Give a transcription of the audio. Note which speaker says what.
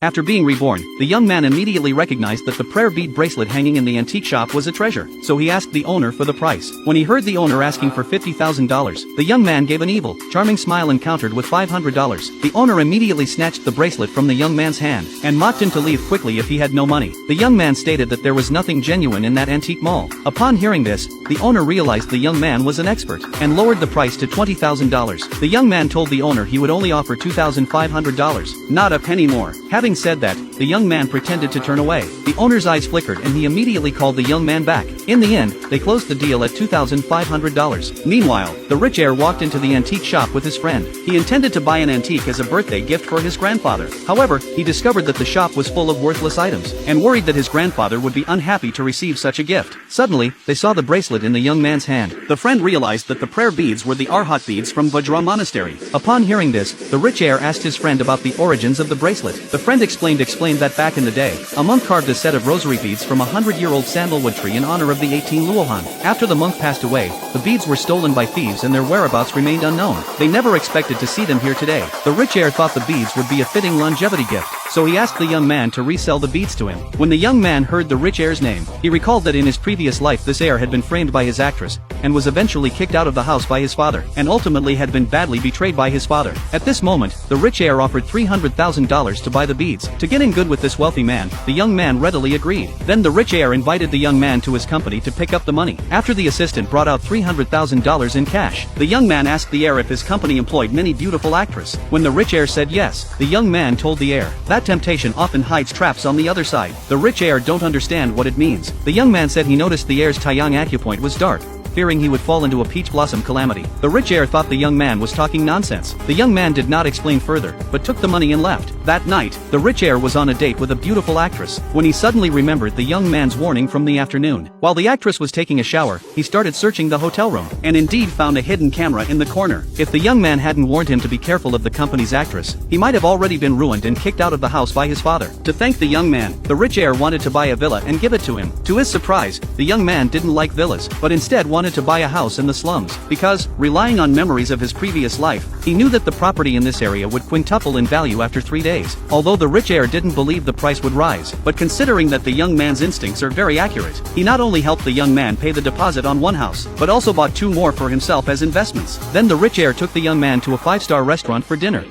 Speaker 1: After being reborn, the young man immediately recognized that the prayer bead bracelet hanging in the antique shop was a treasure, so he asked the owner for the price. When he heard the owner asking for $50,000, the young man gave an evil, charming smile and countered with $500. The owner immediately snatched the bracelet from the young man's hand, and mocked him to leave quickly if he had no money. The young man stated that there was nothing genuine in that antique mall. Upon hearing this, the owner realized the young man was an expert, and lowered the price to $20,000. The young man told the owner he would only offer $2,500, not a penny more. Having said that, the young man pretended to turn away. The owner's eyes flickered and he immediately called the young man back. In the end, they closed the deal at $2,500. Meanwhile, the rich heir walked into the antique shop with his friend. He intended to buy an antique as a birthday gift for his grandfather. However, he discovered that the shop was full of worthless items, and worried that his grandfather would be unhappy to receive such a gift. Suddenly, they saw the bracelet in the young man's hand. The friend realized that the prayer beads were the Arhat beads from Vajra monastery. Upon hearing this, the rich heir asked his friend about the origins of the bracelet. The friend explained that back in the day, a monk carved a set of rosary beads from a 100-year-old sandalwood tree in honor of the 18 Luohan. After the monk passed away, the beads were stolen by thieves and their whereabouts remained unknown. They never expected to see them here today. The rich heir thought the beads would be a fitting longevity gift, so he asked the young man to resell the beads to him. When the young man heard the rich heir's name, he recalled that in his previous life this heir had been framed by his actress, and was eventually kicked out of the house by his father, and ultimately had been badly betrayed by his father. At this moment, the rich heir offered $300,000 to buy the beads. To get in good with this wealthy man, the young man readily agreed. Then the rich heir invited the young man to his company to pick up the money. After the assistant brought out $300,000 in cash, the young man asked the heir if his company employed many beautiful actresses. When the rich heir said yes, the young man told the heir that temptation often hides traps on the other side. The rich heir don't understand what it means. The young man said he noticed the heir's Taiyang acupoint was dark, fearing he would fall into a peach blossom calamity. The rich heir thought the young man was talking nonsense. The young man did not explain further, but took the money and left. That night, the rich heir was on a date with a beautiful actress, when he suddenly remembered the young man's warning from the afternoon. While the actress was taking a shower, he started searching the hotel room, and indeed found a hidden camera in the corner. If the young man hadn't warned him to be careful of the company's actress, he might have already been ruined and kicked out of the house by his father. To thank the young man, the rich heir wanted to buy a villa and give it to him. To his surprise, the young man didn't like villas, but instead wanted to buy a house in the slums, because, relying on memories of his previous life, he knew that the property in this area would quintuple in value after 3 days. Although the rich heir didn't believe the price would rise, but considering that the young man's instincts are very accurate, he not only helped the young man pay the deposit on one house, but also bought 2 more for himself as investments. Then the rich heir took the young man to a 5-star restaurant for dinner.